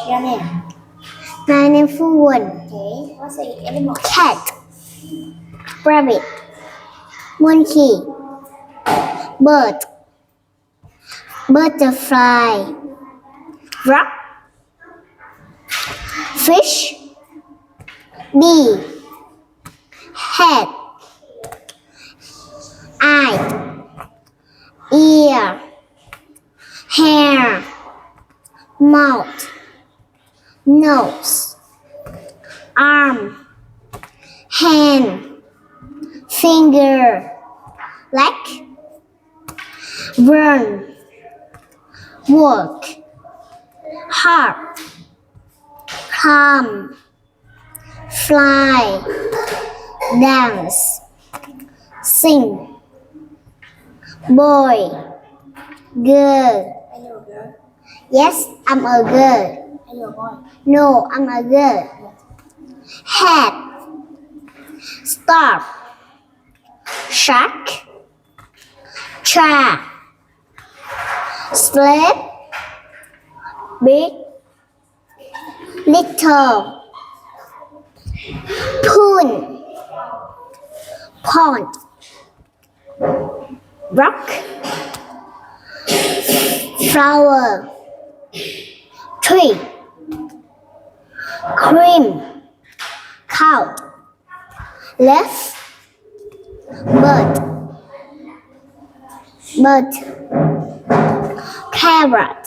Your name? My name is Phương. Okay. What's the animal? Cat. Rabbit. Monkey. Bird. Butterfly. Rock. Fish. Bee. Head. Eye. Ear. Hair. Mouth. Nose. Arm. Hand. Finger. Leg. Run. Walk. Heart. Come. Fly. Dance. Sing. Boy. Girl. Are you a girl? Yes, I'm a girl. Are you a boy? No, I'm a girl. Head. Stop. Shark. Trap. Slip. Big. Little. Pool. Pond. Rock. Flower. Tree. Cream. Cow. Left. Bird. Carrot.